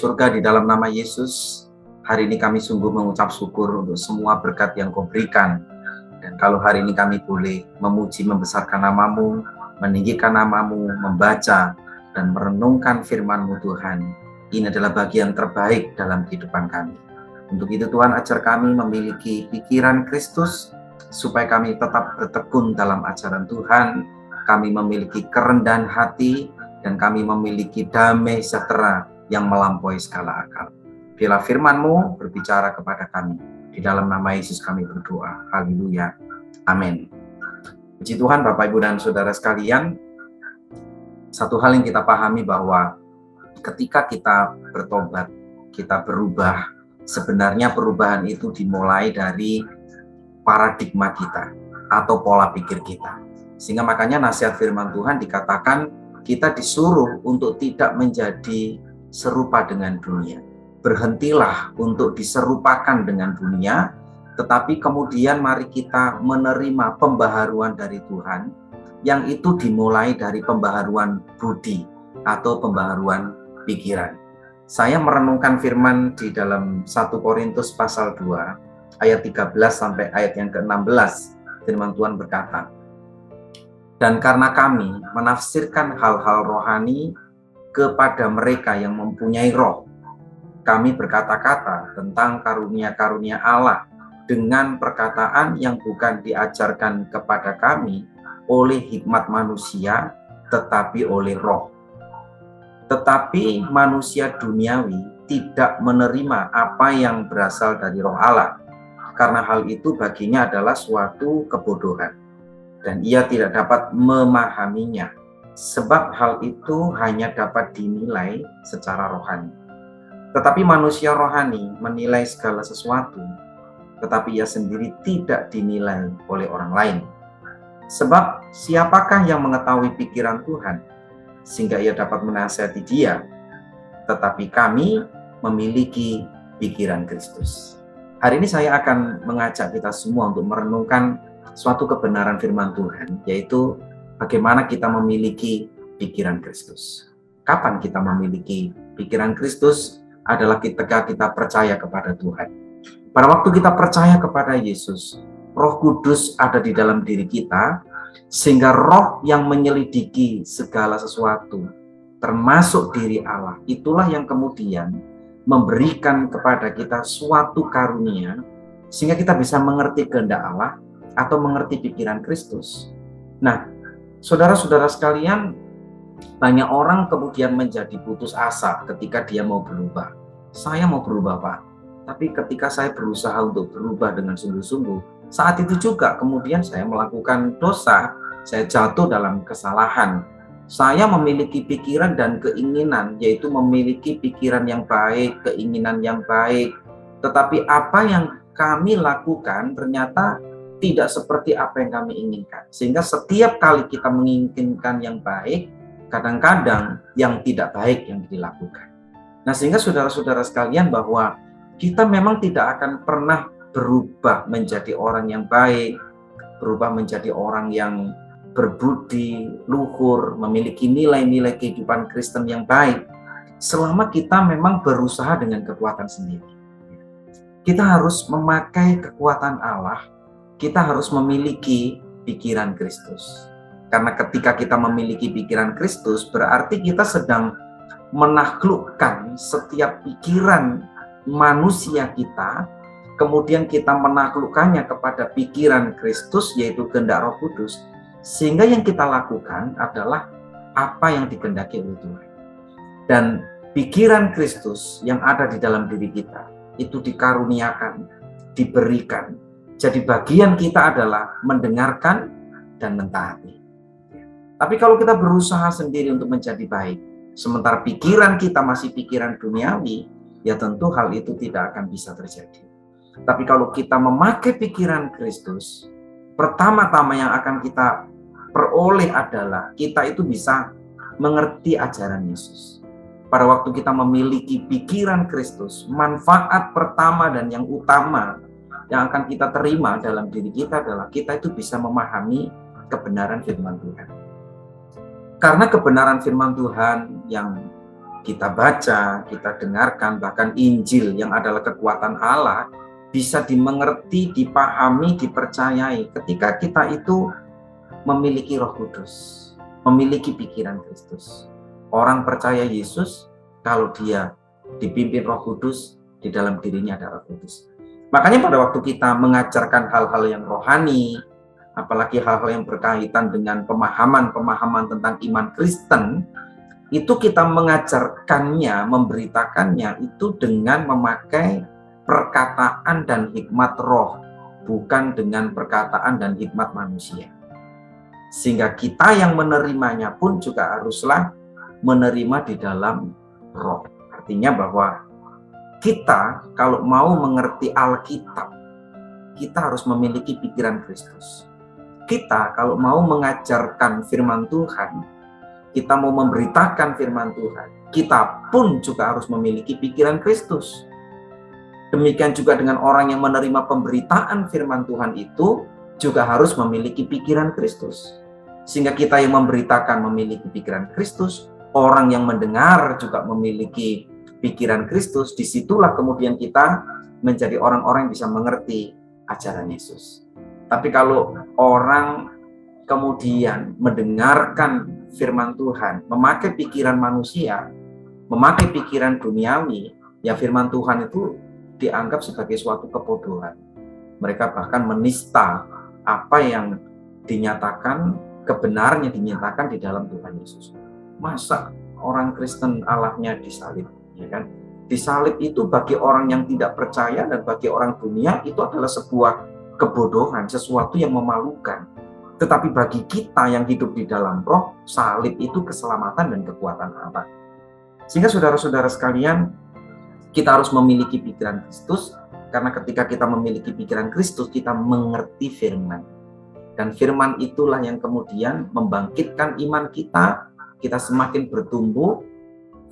surga, di dalam nama Yesus, hari ini kami sungguh mengucap syukur untuk semua berkat yang Kau berikan. Dan kalau hari ini kami boleh memuji, membesarkan nama-Mu, meninggikan nama-Mu, membaca dan merenungkan firman-Mu Tuhan, ini adalah bagian terbaik dalam kehidupan kami. Untuk itu Tuhan, ajar kami memiliki pikiran Kristus, supaya kami tetap bertekun dalam ajaran Tuhan, kami memiliki kerendahan hati, dan kami memiliki damai sejahtera yang melampaui segala akal. Biarlah firman-Mu berbicara kepada kami. Di dalam nama Yesus kami berdoa. Haleluya. Amin. Puji Tuhan, Bapak, Ibu, dan Saudara sekalian. Satu hal yang kita pahami bahwa ketika kita bertobat, kita berubah, sebenarnya perubahan itu dimulai dari paradigma kita atau pola pikir kita. Sehingga makanya nasihat firman Tuhan dikatakan kita disuruh untuk tidak menjadi serupa dengan dunia. Berhentilah untuk diserupakan dengan dunia, tetapi kemudian mari kita menerima pembaharuan dari Tuhan, yang itu dimulai dari pembaharuan budi atau pembaharuan pikiran. Saya merenungkan firman di dalam 1 Korintus pasal 2 ayat 13 sampai ayat yang ke-16. Firman Tuhan berkata, "Dan karena kami menafsirkan hal-hal rohani kepada mereka yang mempunyai roh, kami berkata-kata tentang karunia-karunia Allah dengan perkataan yang bukan diajarkan kepada kami oleh hikmat manusia, tetapi oleh roh. Tetapi manusia duniawi tidak menerima apa yang berasal dari roh Allah, karena hal itu baginya adalah suatu kebodohan, dan ia tidak dapat memahaminya, sebab hal itu hanya dapat dinilai secara rohani. Tetapi manusia rohani menilai segala sesuatu, tetapi ia sendiri tidak dinilai oleh orang lain. Sebab siapakah yang mengetahui pikiran Tuhan, sehingga ia dapat menasihati dia? Tetapi kami memiliki pikiran Kristus." Hari ini saya akan mengajak kita semua untuk merenungkan suatu kebenaran firman Tuhan, yaitu bagaimana kita memiliki pikiran Kristus. Kapan kita memiliki pikiran Kristus? Adalah ketika kita percaya kepada Tuhan. Pada waktu kita percaya kepada Yesus, Roh Kudus ada di dalam diri kita, sehingga roh yang menyelidiki segala sesuatu, termasuk diri Allah, itulah yang kemudian memberikan kepada kita suatu karunia, sehingga kita bisa mengerti kehendak Allah atau mengerti pikiran Kristus. Nah, saudara-saudara sekalian, banyak orang kemudian menjadi putus asa ketika dia mau berubah. Saya mau berubah, Pak. Tapi ketika saya berusaha untuk berubah dengan sungguh-sungguh, saat itu juga kemudian saya melakukan dosa, saya jatuh dalam kesalahan. Saya memiliki pikiran dan keinginan, yaitu memiliki pikiran yang baik, keinginan yang baik. Tetapi apa yang kami lakukan ternyata tidak seperti apa yang kami inginkan. Sehingga setiap kali kita menginginkan yang baik, kadang-kadang yang tidak baik yang dilakukan. Nah, sehingga saudara-saudara sekalian, bahwa kita memang tidak akan pernah berubah menjadi orang yang baik, berubah menjadi orang yang berbudi, luhur, memiliki nilai-nilai kehidupan Kristen yang baik, selama kita memang berusaha dengan kekuatan sendiri. Kita harus memakai kekuatan Allah, kita harus memiliki pikiran Kristus. Karena ketika kita memiliki pikiran Kristus, berarti kita sedang menaklukkan setiap pikiran manusia kita, kemudian kita menaklukkannya kepada pikiran Kristus, yaitu kehendak Roh Kudus, sehingga yang kita lakukan adalah apa yang dikehendaki oleh Tuhan. Dan pikiran Kristus yang ada di dalam diri kita, itu dikaruniakan, diberikan. Jadi bagian kita adalah mendengarkan dan mentaati. Tapi kalau kita berusaha sendiri untuk menjadi baik, sementara pikiran kita masih pikiran duniawi, ya tentu hal itu tidak akan bisa terjadi. Tapi kalau kita memakai pikiran Kristus, pertama-tama yang akan kita peroleh adalah kita itu bisa mengerti ajaran Yesus. Pada waktu kita memiliki pikiran Kristus, manfaat pertama dan yang utama yang akan kita terima dalam diri kita adalah kita itu bisa memahami kebenaran firman Tuhan. Karena kebenaran firman Tuhan yang kita baca, kita dengarkan, bahkan Injil yang adalah kekuatan Allah, bisa dimengerti, dipahami, dipercayai ketika kita itu memiliki Roh Kudus, memiliki pikiran Kristus. Orang percaya Yesus kalau dia dipimpin Roh Kudus, di dalam dirinya ada Roh Kudus. Makanya pada waktu kita mengajarkan hal-hal yang rohani, apalagi hal-hal yang berkaitan dengan pemahaman-pemahaman tentang iman Kristen, itu kita mengajarkannya, memberitakannya itu dengan memakai perkataan dan hikmat roh, bukan dengan perkataan dan hikmat manusia. Sehingga kita yang menerimanya pun juga haruslah menerima di dalam roh. Artinya bahwa kita kalau mau mengerti Alkitab, kita harus memiliki pikiran Kristus. Kita kalau mau mengajarkan firman Tuhan, kita mau memberitakan firman Tuhan, kita pun juga harus memiliki pikiran Kristus. Demikian juga dengan orang yang menerima pemberitaan firman Tuhan itu juga harus memiliki pikiran Kristus. Sehingga kita yang memberitakan memiliki pikiran Kristus, orang yang mendengar juga memiliki pikiran Kristus, disitulah kemudian kita menjadi orang-orang yang bisa mengerti ajaran Yesus. Tapi kalau orang kemudian mendengarkan firman Tuhan, memakai pikiran manusia, memakai pikiran duniawi, ya firman Tuhan itu dianggap sebagai suatu kebodohan. Mereka bahkan menista apa yang dinyatakan, kebenarannya dinyatakan di dalam Tuhan Yesus. Masa orang Kristen Allahnya disalib, ya kan? Disalib itu bagi orang yang tidak percaya dan bagi orang dunia itu adalah sebuah kebodohan, sesuatu yang memalukan. Tetapi bagi kita yang hidup di dalam roh, salib itu keselamatan dan kekuatan Allah. Sehingga saudara-saudara sekalian, kita harus memiliki pikiran Kristus, karena ketika kita memiliki pikiran Kristus, kita mengerti firman. Dan firman itulah yang kemudian membangkitkan iman kita semakin bertumbuh.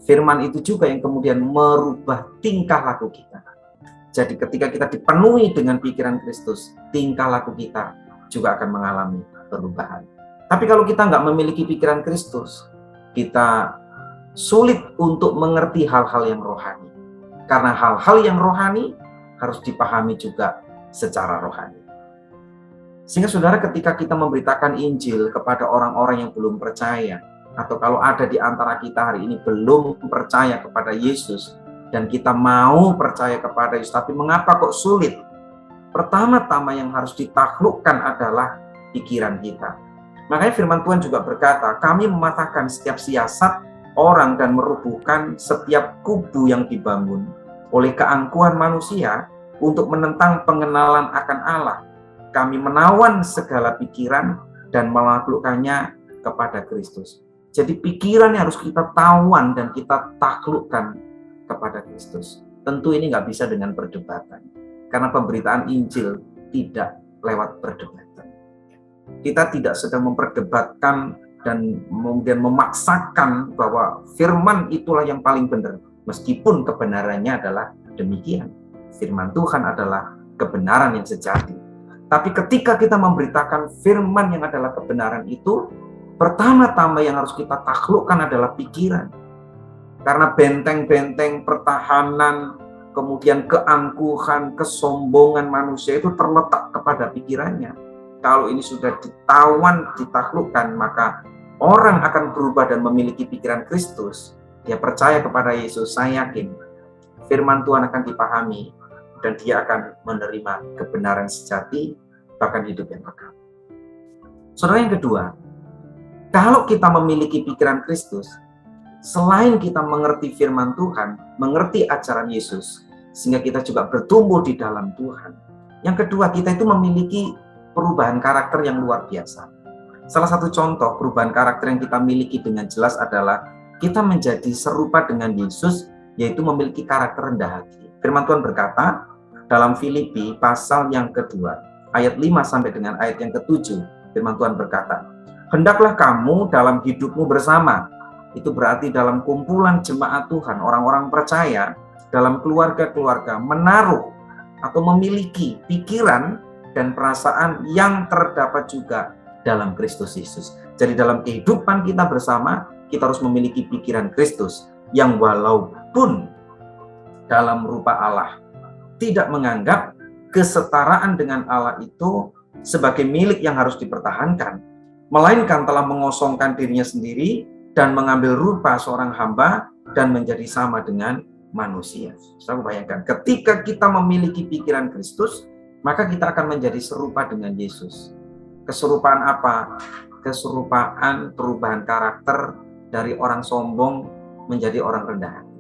Firman itu juga yang kemudian merubah tingkah laku kita. Jadi ketika kita dipenuhi dengan pikiran Kristus, tingkah laku kita juga akan mengalami perubahan. Tapi kalau kita nggak memiliki pikiran Kristus, kita sulit untuk mengerti hal-hal yang rohani. Karena hal-hal yang rohani harus dipahami juga secara rohani. Sehingga saudara, ketika kita memberitakan Injil kepada orang-orang yang belum percaya, atau kalau ada di antara kita hari ini belum percaya kepada Yesus, dan kita mau percaya kepada Yesus, tapi mengapa kok sulit? Pertama-tama yang harus ditaklukkan adalah pikiran kita. Makanya firman Tuhan juga berkata, kami mematahkan setiap siasat orang dan merubuhkan setiap kubu yang dibangun oleh keangkuhan manusia untuk menentang pengenalan akan Allah. Kami menawan segala pikiran dan menaklukkannya kepada Kristus. Jadi pikiran yang harus kita tawan dan kita taklukkan kepada Kristus. Tentu ini nggak bisa dengan perdebatan. Karena pemberitaan Injil tidak lewat perdebatan. Kita tidak sedang memperdebatkan dan kemudian memaksakan bahwa firman itulah yang paling benar. Meskipun kebenarannya adalah demikian. Firman Tuhan adalah kebenaran yang sejati. Tapi ketika kita memberitakan firman yang adalah kebenaran itu, pertama-tama yang harus kita taklukkan adalah pikiran. Karena benteng-benteng pertahanan, kemudian keangkuhan, kesombongan manusia itu terletak kepada pikirannya. Kalau ini sudah ditawan, ditaklukkan, maka orang akan berubah dan memiliki pikiran Kristus. Dia percaya kepada Yesus, saya yakin firman Tuhan akan dipahami dan dia akan menerima kebenaran sejati, bahkan hidup yang kekal. Saudara, yang kedua, kalau kita memiliki pikiran Kristus, selain kita mengerti firman Tuhan, mengerti ajaran Yesus, sehingga kita juga bertumbuh di dalam Tuhan. Yang kedua, kita itu memiliki perubahan karakter yang luar biasa. Salah satu contoh perubahan karakter yang kita miliki dengan jelas adalah kita menjadi serupa dengan Yesus, yaitu memiliki karakter rendah hati. Firman Tuhan berkata dalam Filipi pasal yang kedua, ayat 5 sampai dengan ayat yang ke-7, firman Tuhan berkata, hendaklah kamu dalam hidupmu bersama, itu berarti dalam kumpulan jemaat Tuhan, orang-orang percaya, dalam keluarga-keluarga, menaruh atau memiliki pikiran dan perasaan yang terdapat juga dalam Kristus Yesus. Jadi dalam kehidupan kita bersama, kita harus memiliki pikiran Kristus. yang walaupun dalam rupa Allah tidak menganggap kesetaraan dengan Allah itu sebagai milik yang harus dipertahankan, melainkan telah mengosongkan dirinya sendiri dan mengambil rupa seorang hamba dan menjadi sama dengan manusia. Saya bayangkan, ketika kita memiliki pikiran Kristus, maka kita akan menjadi serupa dengan Yesus. Keserupaan apa? Keserupaan perubahan karakter dari orang sombong menjadi orang rendah hati.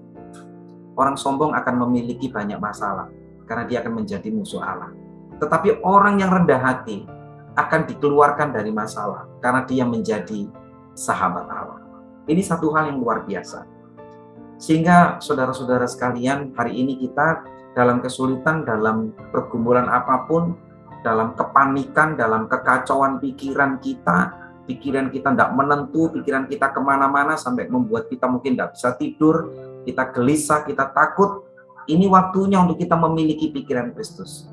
Orang sombong akan memiliki banyak masalah karena dia akan menjadi musuh Allah. Tetapi orang yang rendah hati akan dikeluarkan dari masalah karena dia menjadi sahabat Allah. Ini satu hal yang luar biasa. Sehingga saudara-saudara sekalian, hari ini kita dalam kesulitan, dalam pergumulan apapun, dalam kepanikan, dalam kekacauan pikiran kita tidak menentu, pikiran kita kemana-mana sampai membuat kita mungkin tidak bisa tidur, kita gelisah, kita takut. Ini waktunya untuk kita memiliki pikiran Kristus.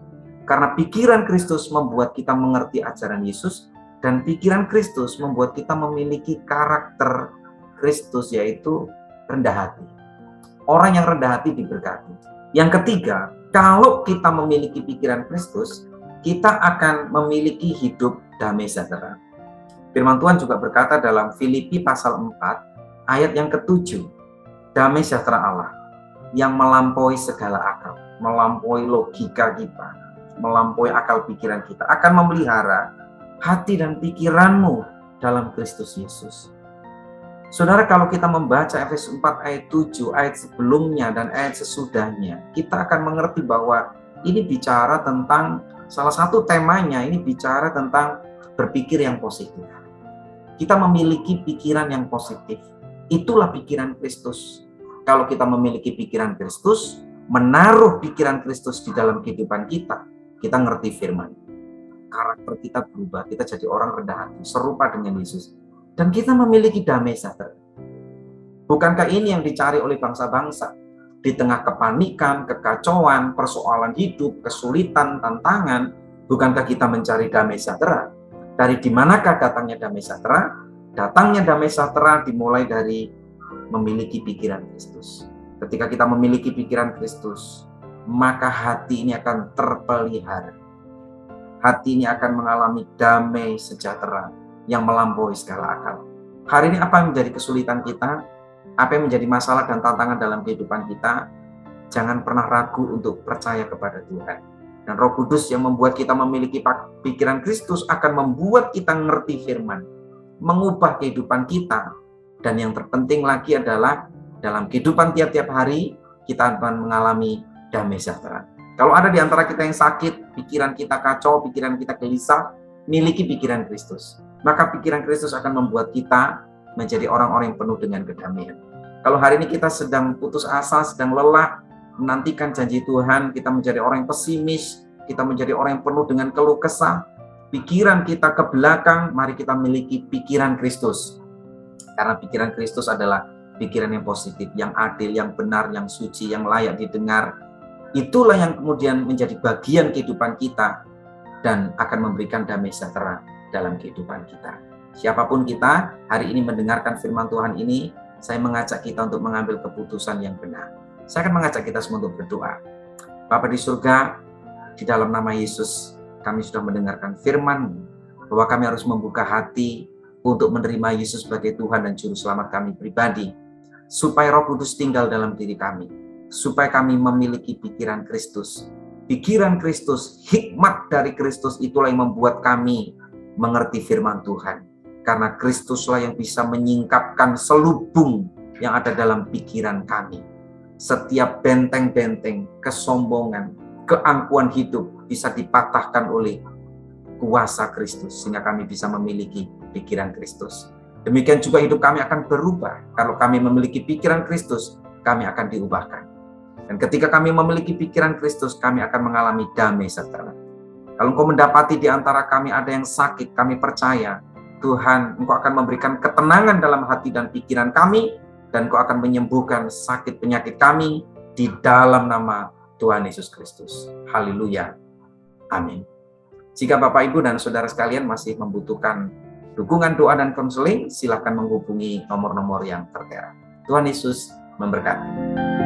Karena pikiran Kristus membuat kita mengerti ajaran Yesus, dan pikiran Kristus membuat kita memiliki karakter Kristus, yaitu rendah hati. Orang yang rendah hati diberkati. Yang ketiga, kalau kita memiliki pikiran Kristus, kita akan memiliki hidup damai sejahtera. Firman Tuhan juga berkata dalam Filipi pasal 4, ayat yang ke-7, damai sejahtera Allah yang melampaui segala akal, melampaui logika kita, melampaui akal pikiran kita, akan memelihara hati dan pikiranmu dalam Kristus Yesus. Saudara, kalau kita membaca Efesus 4 ayat 7, ayat sebelumnya dan ayat sesudahnya, kita akan mengerti bahwa ini bicara tentang, salah satu temanya ini bicara tentang berpikir yang positif. Kita memiliki pikiran yang positif. Itulah pikiran Kristus. Kalau kita memiliki pikiran Kristus, menaruh pikiran Kristus di dalam kehidupan kita, kita ngerti firman. Karakter kita berubah, kita jadi orang rendah hati, serupa dengan Yesus. Dan kita memiliki damai sejahtera. Bukankah ini yang dicari oleh bangsa-bangsa? Di tengah kepanikan, kekacauan, persoalan hidup, kesulitan, tantangan, bukankah kita mencari damai sejahtera? Dari di manakah datangnya damai sejahtera? Datangnya damai sejahtera dimulai dari memiliki pikiran Kristus. Ketika kita memiliki pikiran Kristus, maka hati ini akan terpelihara. Hati ini akan mengalami damai sejahtera yang melampaui segala akal. Hari ini apa yang menjadi kesulitan kita? Apa yang menjadi masalah dan tantangan dalam kehidupan kita? Jangan pernah ragu untuk percaya kepada Tuhan. Dan Roh Kudus yang membuat kita memiliki pikiran Kristus akan membuat kita ngerti firman, mengubah kehidupan kita. Dan yang terpenting lagi adalah dalam kehidupan tiap-tiap hari kita akan mengalami damai sejahtera. Kalau ada di antara kita yang sakit, pikiran kita kacau, pikiran kita gelisah, miliki pikiran Kristus. Maka pikiran Kristus akan membuat kita menjadi orang-orang yang penuh dengan kedamaian. Kalau hari ini kita sedang putus asa, sedang lelah, menantikan janji Tuhan, kita menjadi orang yang pesimis, kita menjadi orang yang penuh dengan keluh kesah, pikiran kita ke belakang, mari kita miliki pikiran Kristus. Karena pikiran Kristus adalah pikiran yang positif, yang adil, yang benar, yang suci, yang layak didengar. Itulah yang kemudian menjadi bagian kehidupan kita dan akan memberikan damai sejahtera dalam kehidupan kita. Siapapun kita, hari ini mendengarkan firman Tuhan ini, saya mengajak kita untuk mengambil keputusan yang benar. Saya akan mengajak kita semua untuk berdoa. Bapa di surga, di dalam nama Yesus, kami sudah mendengarkan firman-Mu, bahwa kami harus membuka hati untuk menerima Yesus sebagai Tuhan dan Juru Selamat kami pribadi, supaya Roh Kudus tinggal dalam diri kami, supaya kami memiliki pikiran Kristus. Pikiran Kristus, hikmat dari Kristus itulah yang membuat kami mengerti firman Tuhan. Karena Kristuslah yang bisa menyingkapkan selubung yang ada dalam pikiran kami. Setiap benteng-benteng, kesombongan, keangkuhan hidup bisa dipatahkan oleh kuasa Kristus, sehingga kami bisa memiliki pikiran Kristus. Demikian juga hidup kami akan berubah. Kalau kami memiliki pikiran Kristus, kami akan diubahkan. Dan ketika kami memiliki pikiran Kristus, kami akan mengalami damai sejahtera. Kalau Engkau mendapati di antara kami ada yang sakit, kami percaya, Tuhan, Engkau akan memberikan ketenangan dalam hati dan pikiran kami, dan Engkau akan menyembuhkan sakit penyakit kami di dalam nama Tuhan Yesus Kristus. Haleluya. Amin. Jika Bapak, Ibu, dan Saudara sekalian masih membutuhkan dukungan doa dan konseling, silakan menghubungi nomor-nomor yang tertera. Tuhan Yesus memberkati.